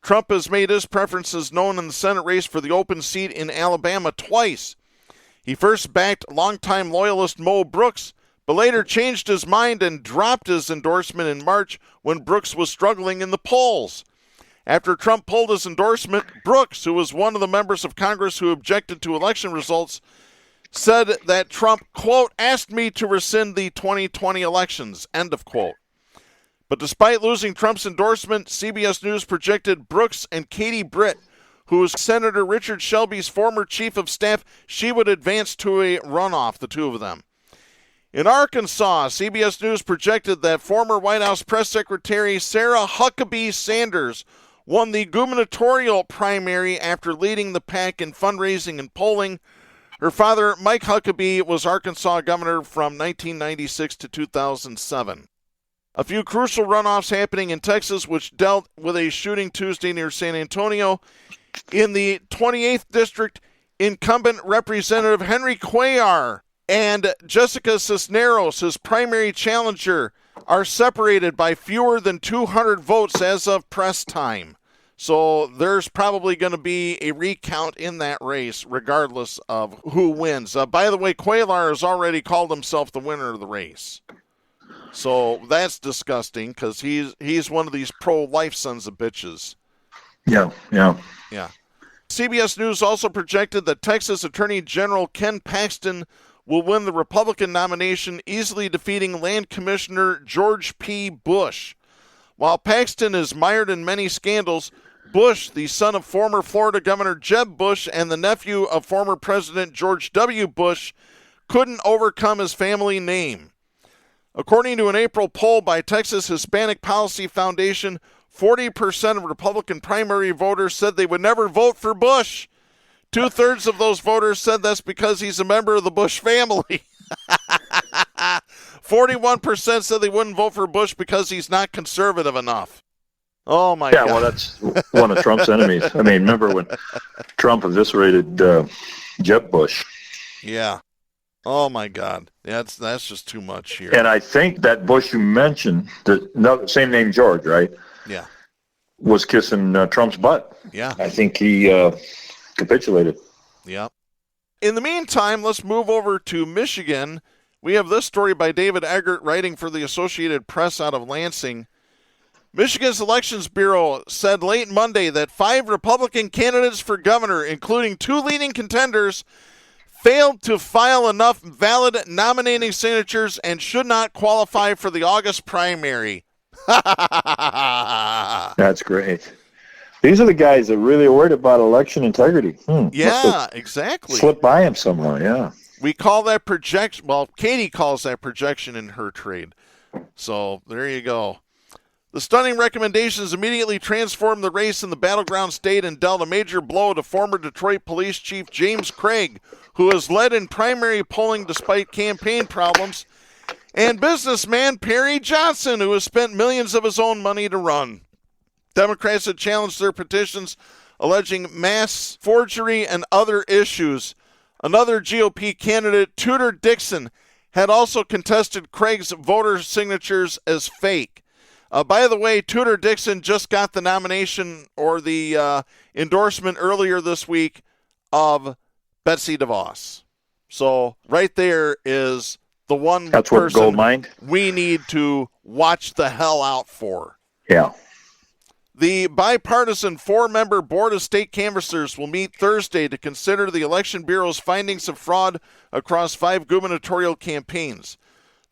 Trump has made his preferences known in the Senate race for the open seat in Alabama twice. He first backed longtime loyalist Mo Brooks, but later changed his mind and dropped his endorsement in March when Brooks was struggling in the polls. After Trump pulled his endorsement, Brooks, who was one of the members of Congress who objected to election results, said that Trump, quote, asked me to rescind the 2020 elections, end of quote. But despite losing Trump's endorsement, CBS News projected Brooks and Katie Britt, who was Senator Richard Shelby's former chief of staff, she would advance to a runoff, the two of them. In Arkansas, CBS News projected that former White House press secretary Sarah Huckabee Sanders won the gubernatorial primary after leading the pack in fundraising and polling. Her father, Mike Huckabee, was Arkansas governor from 1996 to 2007. A few crucial runoffs happening in Texas, which dealt with a shooting Tuesday near San Antonio. In the 28th District, incumbent Representative Henry Cuellar and Jessica Cisneros, his primary challenger, are separated by fewer than 200 votes as of press time. So there's probably going to be a recount in that race, regardless of who wins. By the way, Cuellar has already called himself the winner of the race. So that's disgusting because he's one of these pro-life sons of bitches. Yeah. CBS News also projected that Texas Attorney General Ken Paxton will win the Republican nomination, easily defeating Land Commissioner George P. Bush. While Paxton is mired in many scandals, Bush, the son of former Florida Governor Jeb Bush and the nephew of former President George W. Bush, couldn't overcome his family name. According to an April poll by Texas Hispanic Policy Foundation, 40% of Republican primary voters said they would never vote for Bush. 2/3 of those voters said that's because he's a member of the Bush family. 41% said they wouldn't vote for Bush because he's not conservative enough. Oh, my God. Yeah, well, that's one of Trump's enemies. I mean, remember when Trump eviscerated Jeb Bush? Yeah. Oh, my God. That's just too much here. And I think that Bush you mentioned, same name George, right? Yeah. Was kissing Trump's butt. Yeah. I think he capitulated. Yeah. In the meantime, let's move over to Michigan. We have this story by David Eggert writing for the Associated Press out of Lansing. Michigan's Elections Bureau said late Monday that 5 Republican candidates for governor, including 2 leading contenders, failed to file enough valid nominating signatures and should not qualify for the August primary. That's great. These are the guys that really are worried about election integrity. Yeah, exactly. Slip by him somehow, yeah. We call that projection. Well, Katie calls that projection in her trade. So there you go. The stunning recommendations immediately transformed the race in the battleground state and dealt a major blow to former Detroit Police Chief James Craig, who has led in primary polling despite campaign problems, and businessman Perry Johnson, who has spent millions of his own money to run. Democrats had challenged their petitions, alleging mass forgery and other issues. Another GOP candidate, Tudor Dixon, had also contested Craig's voter signatures as fake. By the way, Tudor Dixon just got the nomination or the endorsement earlier this week of Betsy DeVos. So right there is the one That's person what gold mined. we need to watch the hell out for. Yeah. The bipartisan 4-member Board of State Canvassers will meet Thursday to consider the Election Bureau's findings of fraud across 5 gubernatorial campaigns.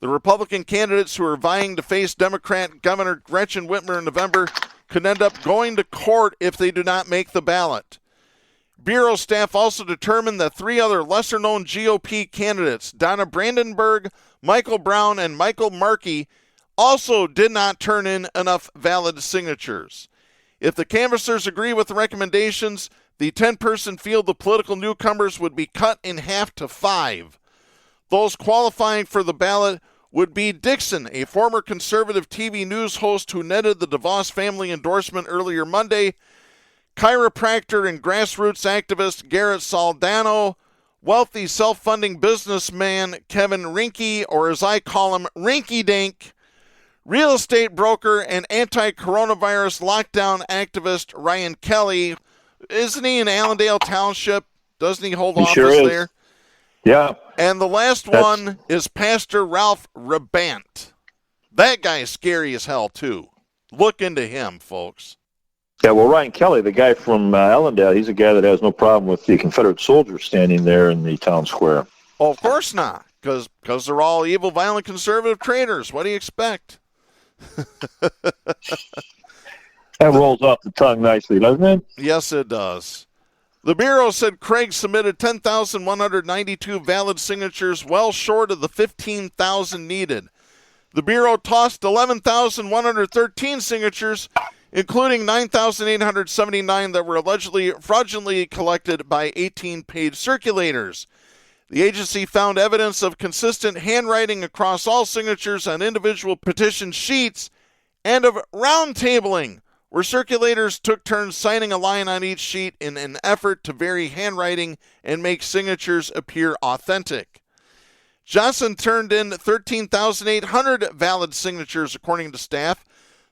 The Republican candidates who are vying to face Democrat Governor Gretchen Whitmer in November could end up going to court if they do not make the ballot. Bureau staff also determined that 3 other lesser-known GOP candidates, Donna Brandenburg, Michael Brown, and Michael Markey, also did not turn in enough valid signatures. If the canvassers agree with the recommendations, the 10-person field of political newcomers would be cut in half to 5. Those qualifying for the ballot would be Dixon, a former conservative TV news host who netted the DeVos family endorsement earlier Monday, chiropractor and grassroots activist Garrett Soldano, wealthy self-funding businessman Kevin Rinke, or as I call him, Rinky Dink, real estate broker and anti-coronavirus lockdown activist Ryan Kelly. Isn't he in Allendale Township? Doesn't he hold office sure there? Yeah. And the last one is Pastor Ralph Rabant. That guy is scary as hell, too. Look into him, folks. Yeah, well, Ryan Kelly, the guy from Allendale, he's a guy that has no problem with the Confederate soldiers standing there in the town square. Oh, of course not, because they're all evil, violent, conservative traitors. What do you expect? That rolls off the tongue nicely, doesn't it? Yes, it does. The Bureau said Craig submitted 10,192 valid signatures, well short of the 15,000 needed. The Bureau tossed 11,113 signatures, including 9,879 that were allegedly fraudulently collected by 18 paid circulators. The agency found evidence of consistent handwriting across all signatures on individual petition sheets and of roundtabling, where circulators took turns signing a line on each sheet in an effort to vary handwriting and make signatures appear authentic. Johnson turned in 13,800 valid signatures, according to staff.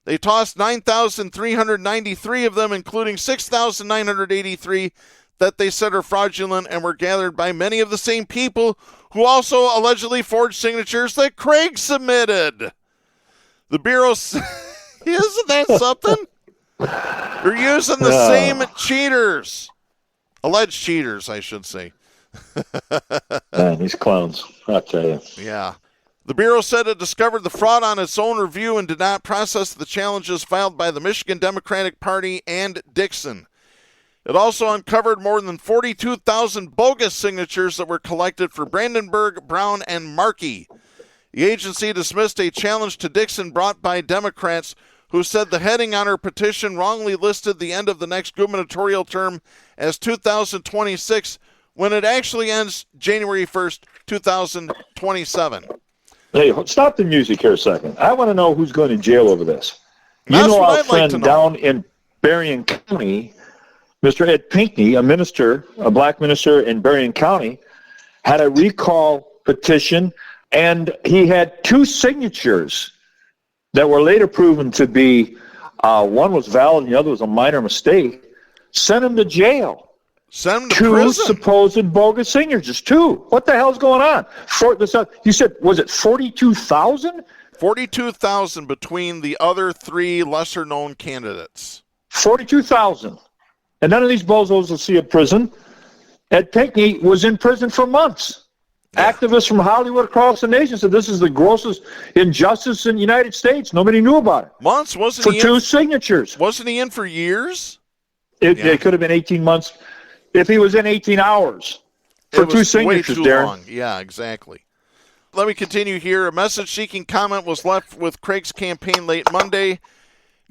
They tossed 9,393 of them, including 6,983 that they said are fraudulent and were gathered by many of the same people who also allegedly forged signatures that Craig submitted. The Bureau... Isn't that something? They're using the same cheaters. Alleged cheaters, I should say. Man, these clowns, I'll tell you. Yeah. The Bureau said it discovered the fraud on its own review and did not process the challenges filed by the Michigan Democratic Party and Dixon. It also uncovered more than 42,000 bogus signatures that were collected for Brandenburg, Brown, and Markey. The agency dismissed a challenge to Dixon brought by Democrats who said the heading on her petition wrongly listed the end of the next gubernatorial term as 2026 when it actually ends January 1st, 2027. Hey, stop the music here a second. I want to know who's going to jail over this. That's you know what our I'd friend like to know. Down in Berrien County, Mr. Ed Pinckney, a minister, a black minister in Berrien County, had a recall petition, and he had 2 signatures that were later proven to be, one was valid and the other was a minor mistake, sent him to jail. Send him to 2 prison. supposed bogus signatures. 2. What the hell's going on? You said, was it 42,000? 42,000 between the other 3 lesser-known candidates. 42,000. And none of these bozos will see a prison. Ed Pinckney was in prison for months. Yeah. Activists from Hollywood across the nation said this is the grossest injustice in the United States. Nobody knew about it. Months? Wasn't for he 2 signatures. Wasn't he in for years? It could have been 18 months if he was in 18 hours for 2 signatures, way too Darren. long. Yeah, exactly. Let me continue here. A message-seeking comment was left with Craig's campaign late Monday.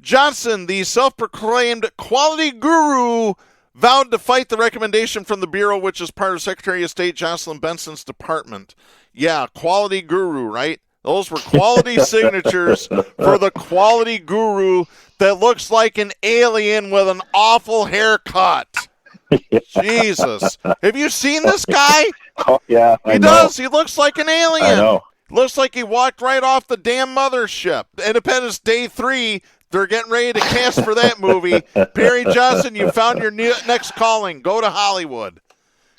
Johnson, the self-proclaimed quality guru, vowed to fight the recommendation from the Bureau, which is part of Secretary of State Jocelyn Benson's department. Yeah, quality guru, right? Those were quality signatures for the quality guru that looks like an alien with an awful haircut. Jesus. Have you seen this guy? Oh, yeah, He does. He looks like an alien. I know. Looks like he walked right off the damn mothership. Independence Day 3, they're getting ready to cast for that movie. Perry Johnson, you found your next calling. Go to Hollywood.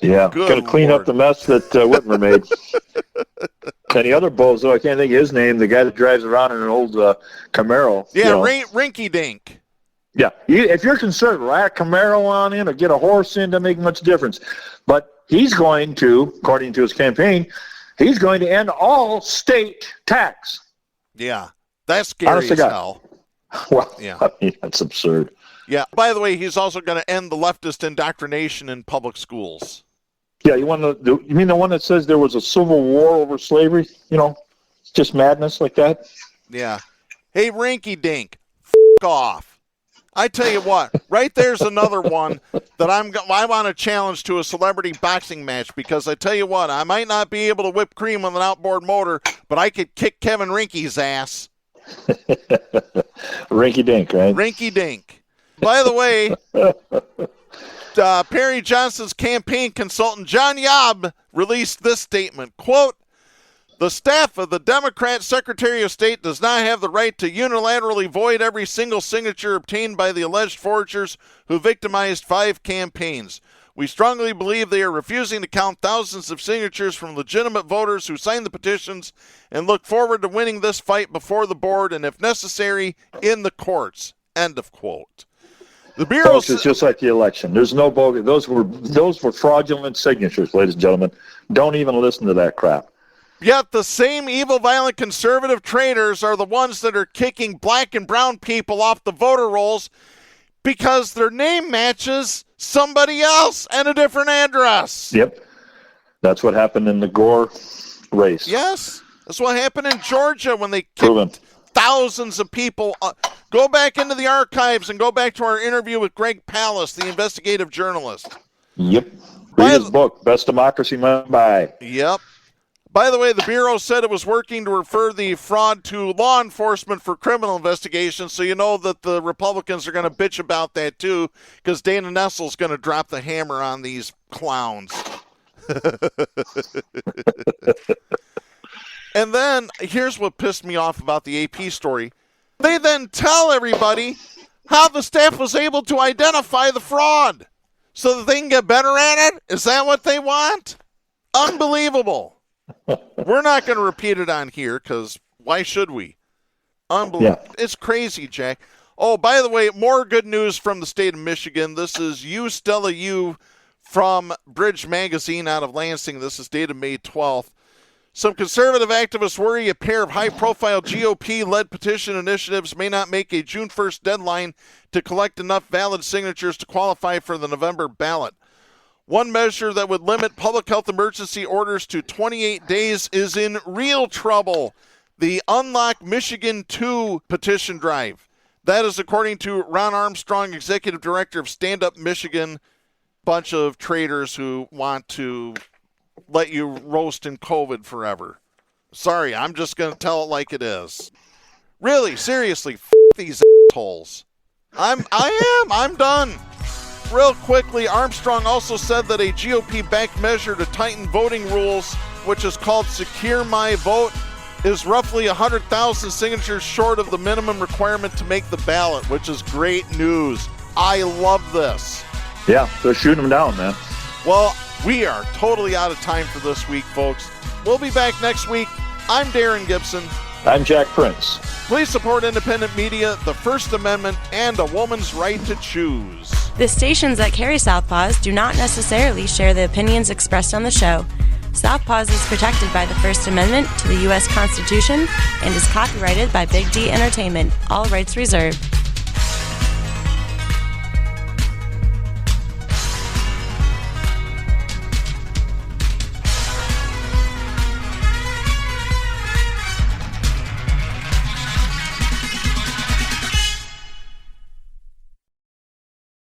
Yeah, got to clean up the mess that Whitmer made. And the other bozo, I can't think of his name, the guy that drives around in an old Camaro. Yeah, Rinky Dink. Yeah, if you're conservative, ride a Camaro on in or get a horse in, doesn't make much difference. But he's going to, according to his campaign, he's going to end all state tax. Yeah, that's scary as hell. Well, yeah. I mean, that's absurd. Yeah, by the way, he's also going to end the leftist indoctrination in public schools. Yeah, you mean the one that says there was a civil war over slavery? You know, it's just madness like that? Yeah. Hey, Rinky Dink, off. I tell you what, right there's another one that I want to challenge to a celebrity boxing match, because I tell you what, I might not be able to whip cream with an outboard motor, but I could kick Kevin Rinky's ass. Rinky Dink, right? Rinky Dink. By the way, Perry Johnson's campaign consultant, John Yob, released this statement, quote, "The staff of the Democrat Secretary of State does not have the right to unilaterally void every single signature obtained by the alleged forgers who victimized 5 campaigns. We strongly believe they are refusing to count thousands of signatures from legitimate voters who signed the petitions and look forward to winning this fight before the board and, if necessary, in the courts." End of quote. The Bureau Folks, it's just like the election. There's no bogus. Those were fraudulent signatures, ladies and gentlemen. Don't even listen to that crap. Yet the same evil, violent, conservative traitors are the ones that are kicking black and brown people off the voter rolls because their name matches somebody else and a different address. Yep. That's what happened in the Gore race. Yes. That's what happened in Georgia when they kicked thousands of people. Go back into the archives and go back to our interview with Greg Palast, the investigative journalist. Yep. Read his book, Best Democracy Might Buy. Yep. By the way, the Bureau said it was working to refer the fraud to law enforcement for criminal investigations, so you know that the Republicans are going to bitch about that too, because Dana Nessel's going to drop the hammer on these clowns. And then, here's what pissed me off about the AP story. They then tell everybody how the staff was able to identify the fraud so that they can get better at it. Is that what they want? Unbelievable. We're not going to repeat it on here because why should we? Unbelievable. Yeah. It's crazy, Jack. Oh, by the way, more good news from the state of Michigan. This is You, Stella, You from Bridge Magazine out of Lansing. This is dated May 12th. Some conservative activists worry a pair of high-profile GOP-led petition initiatives may not make a June 1st deadline to collect enough valid signatures to qualify for the November ballot. One measure that would limit public health emergency orders to 28 days is in real trouble. The Unlock Michigan 2 petition drive. That is according to Ron Armstrong, executive director of Stand Up Michigan. Bunch of traitors who want to let you roast in COVID forever. Sorry, I'm just going to tell it like it is. Really, seriously, these assholes. I'm done. Real quickly, Armstrong also said that a GOP-backed measure to tighten voting rules, which is called Secure My Vote, is roughly 100,000 signatures short of the minimum requirement to make the ballot, which is great news. I love this. Yeah, they're shooting them down, man. Well, we are totally out of time for this week, folks. We'll be back next week. I'm Darren Gibson. I'm Jack Prince. Please support independent media, the First Amendment, and a woman's right to choose. The stations that carry Southpaws do not necessarily share the opinions expressed on the show. Southpaws is protected by the First Amendment to the U.S. Constitution and is copyrighted by Big D Entertainment. All rights reserved.